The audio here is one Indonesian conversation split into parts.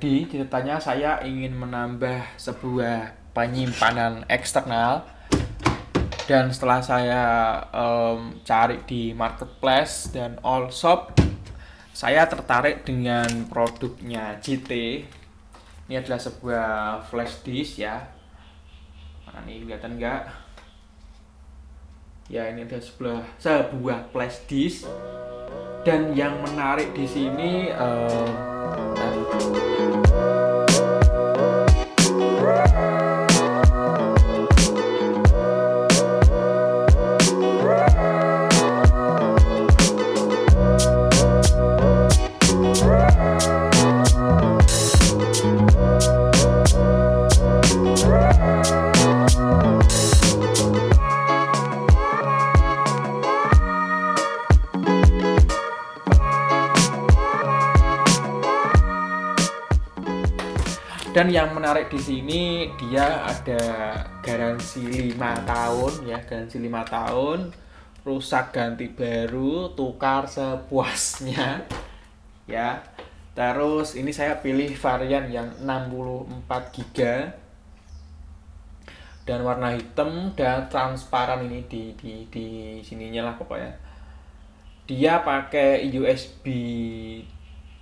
Jadi ceritanya saya ingin menambah sebuah penyimpanan eksternal, dan setelah saya cari di marketplace dan all shop, saya tertarik dengan produknya JT. Ini adalah sebuah flash disk ya. Mana nih, kelihatan nggak? Ya, ini adalah sebuah flash disk. Dan yang menarik di sini dan yang menarik di sini dia ada garansi 5 tahun ya, garansi 5 tahun, rusak ganti baru, tukar sepuasnya ya. Terus ini saya pilih varian yang 64 GB dan warna hitam dan transparan. Ini di sininya lah pokoknya. Dia pakai USB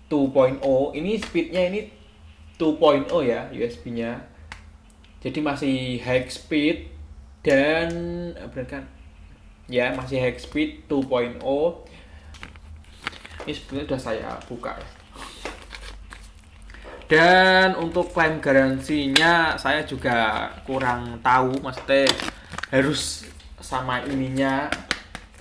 2.0. Ini speednya ini 2.0 ya USB-nya. Jadi masih high speed dan benar kan? Ya, masih high speed 2.0. Ini sebenarnya sudah saya buka ya. Dan untuk klaim garansinya saya juga kurang tahu, maksudnya harus sama ininya,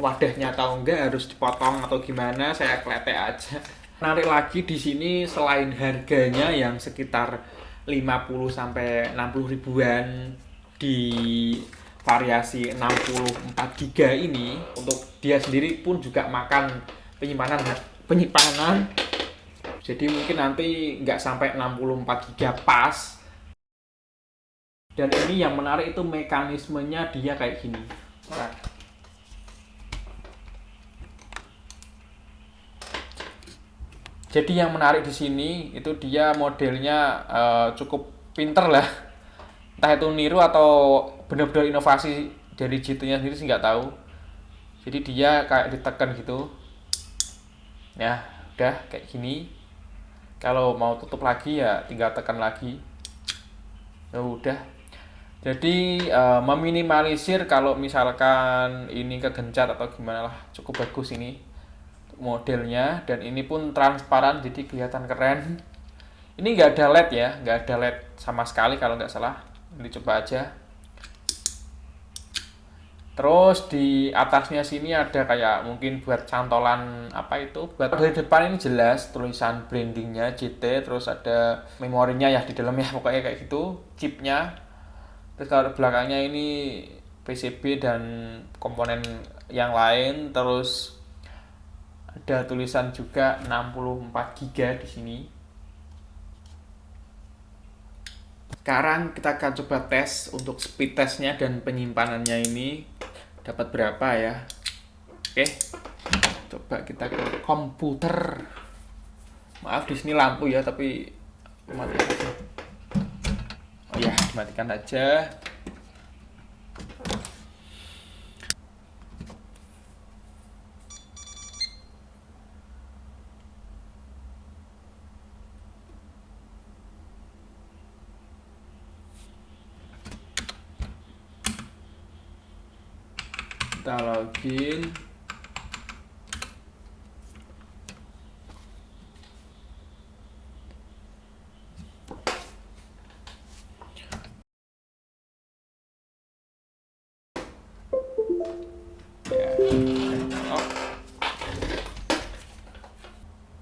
wadahnya atau enggak, harus dipotong atau gimana, saya kletek aja. Menarik lagi di sini selain harganya yang sekitar 50 sampai 60 ribuan di variasi 64 GB ini, untuk dia sendiri pun juga makan penyimpanan. Jadi mungkin nanti nggak sampai 64 GB pas. Dan ini yang menarik itu mekanismenya dia kayak gini. Nah, jadi yang menarik di sini itu dia modelnya cukup pinter lah. Entah itu niru atau benar-benar inovasi dari JT-nya sendiri sih nggak tahu. Jadi dia kayak ditekan gitu. Ya, udah kayak gini. Kalau mau tutup lagi ya tinggal tekan lagi. Ya udah. Jadi meminimalisir kalau misalkan ini kegencat atau gimana lah, cukup bagus ini modelnya. Dan ini pun transparan jadi kelihatan keren. Ini nggak ada LED ya, nggak ada LED sama sekali kalau nggak salah. Ini coba aja. Terus di atasnya sini ada kayak mungkin buat cantolan apa itu. Buat dari depan ini jelas tulisan brandingnya JT, terus ada memorinya ya di dalamnya pokoknya kayak gitu, chipnya. Terus kalau belakangnya ini PCB dan komponen yang lain, terus ada tulisan juga 64 GB di sini. Sekarang kita akan coba tes untuk speed testnya dan penyimpanannya ini dapat berapa ya. Oke, coba kita ke komputer. Maaf di sini lampu ya, tapi matikan aja. Oh ya, matikan aja. Kita login.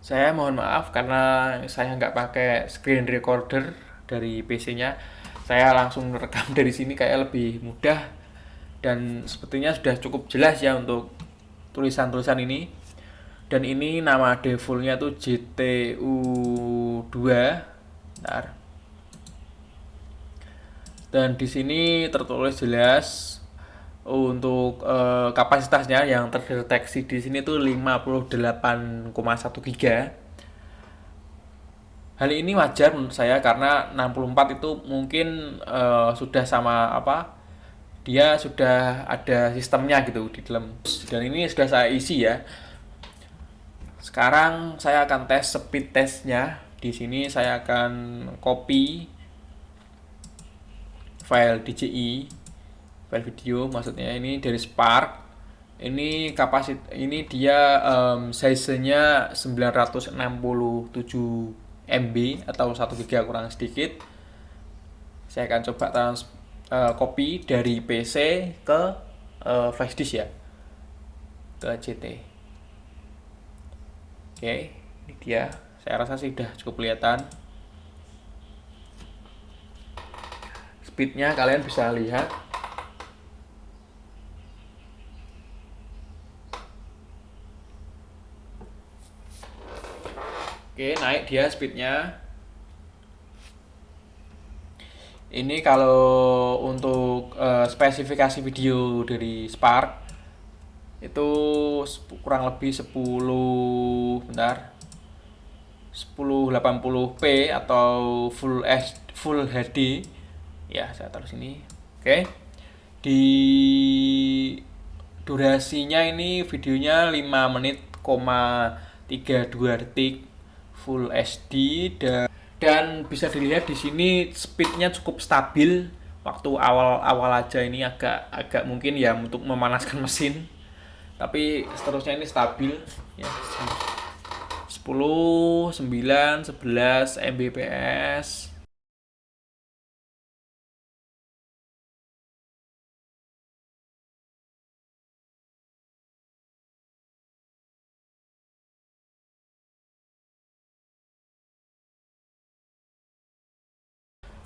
Saya mohon maaf karena saya nggak pakai screen recorder dari PC-nya. Saya langsung rekam dari sini kayak lebih mudah. Dan sepertinya sudah cukup jelas ya untuk tulisan-tulisan ini. Dan ini nama defaultnya tuh JTU2. Bentar. Dan di sini tertulis jelas untuk kapasitasnya yang terdeteksi di sini tuh 58,1 GB. Hal ini wajar menurut saya karena 64 itu mungkin sudah sama apa, dia sudah ada sistemnya gitu di dalam, dan ini sudah saya isi ya. Sekarang saya akan tes speed testnya. Di sini saya akan copy file DJI, file video maksudnya, ini dari Spark. Ini ini dia size-nya 967 MB atau 1 GB kurang sedikit. Saya akan coba copy dari PC ke flash disk ya, ke CT. Oke, ini dia. Saya rasa sih udah cukup kelihatan. Speednya kalian bisa lihat. Oke, naik dia speednya. Ini kalau untuk spesifikasi video dari Spark itu kurang lebih 1080p atau full HD. Ya, saya taruh sini. Oke. Di durasinya ini videonya 5 menit, 32 detik full HD, dan bisa dilihat di sini speednya cukup stabil. Waktu awal-awal aja ini agak mungkin ya untuk memanaskan mesin, tapi seterusnya ini stabil ya, 10, 9, 11 Mbps.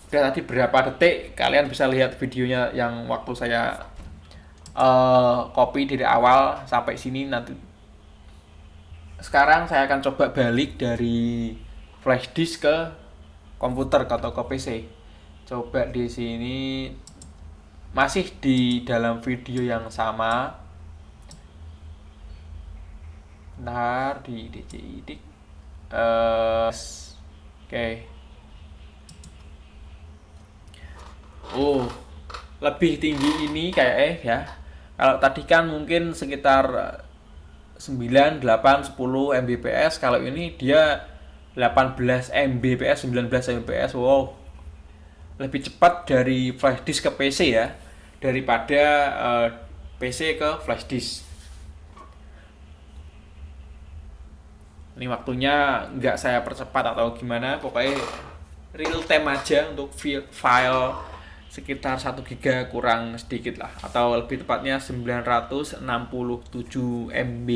Udah tadi berapa detik, kalian bisa lihat videonya yang waktu saya copy dari awal sampai sini nanti. Sekarang saya akan coba balik dari flash disk ke komputer atau ke PC. Coba di sini masih di dalam video yang sama. Bentar, di DJI dik. Oke. Oh, lebih tinggi ini kayak ya. Kalau tadi kan mungkin sekitar 9, 8, 10 Mbps. Kalau ini dia 18 Mbps, 19 Mbps. Wow. Lebih cepat dari flash disk ke PC ya, daripada PC ke flash disk. Ini waktunya nggak saya percepat atau gimana, pokoknya real time aja untuk file sekitar 1 GB kurang sedikit lah, atau lebih tepatnya 967 MB.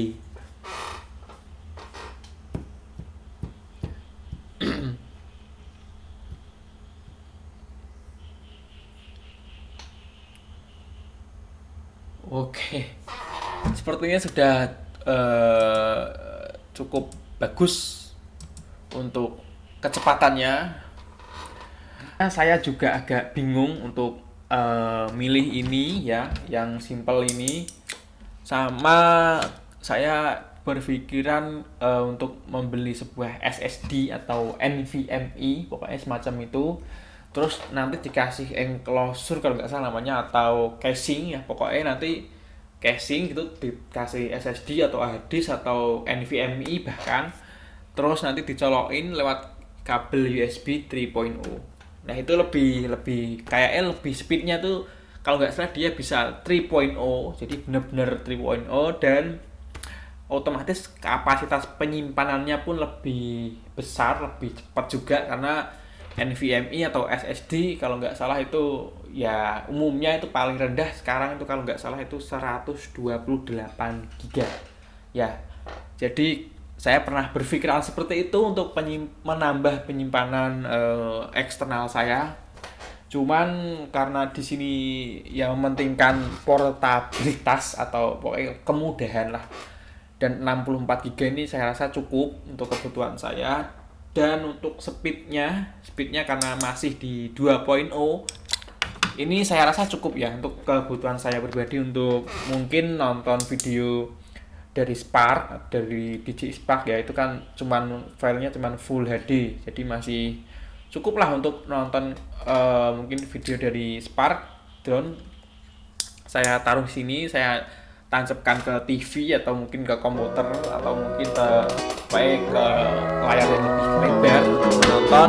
Oke, sepertinya sudah cukup bagus untuk kecepatannya. Saya juga agak bingung untuk milih ini ya, yang simple ini. Sama saya berpikiran untuk membeli sebuah SSD atau NVMe, pokoknya semacam itu. Terus nanti dikasih enclosure kalau nggak salah namanya, atau casing ya, pokoknya nanti casing gitu, dikasih SSD atau hard disk atau NVMe bahkan. Terus nanti dicolokin lewat kabel USB 3.0. Nah itu lebih kayaknya lebih speednya tuh kalau nggak salah dia bisa 3.0, jadi benar-benar 3.0, dan otomatis kapasitas penyimpanannya pun lebih besar, lebih cepat juga, karena NVMe atau SSD kalau nggak salah itu ya umumnya itu paling rendah sekarang itu kalau nggak salah itu 128 GB ya. Jadi saya pernah berpikiran seperti itu untuk menambah penyimpanan eksternal saya. Cuman karena di sini yang mementingkan portabilitas atau pokoknya kemudahan lah. Dan 64 GB ini saya rasa cukup untuk kebutuhan saya. Dan untuk speednya karena masih di 2.0, ini saya rasa cukup ya untuk kebutuhan saya pribadi, untuk mungkin nonton video dari Spark, dari DJI Spark ya, itu kan filenya cuman full HD, jadi masih cukup lah untuk nonton mungkin video dari Spark drone. Saya taruh sini, saya tancapkan ke TV atau mungkin ke komputer atau mungkin ke layar yang lebih lebar untuk menonton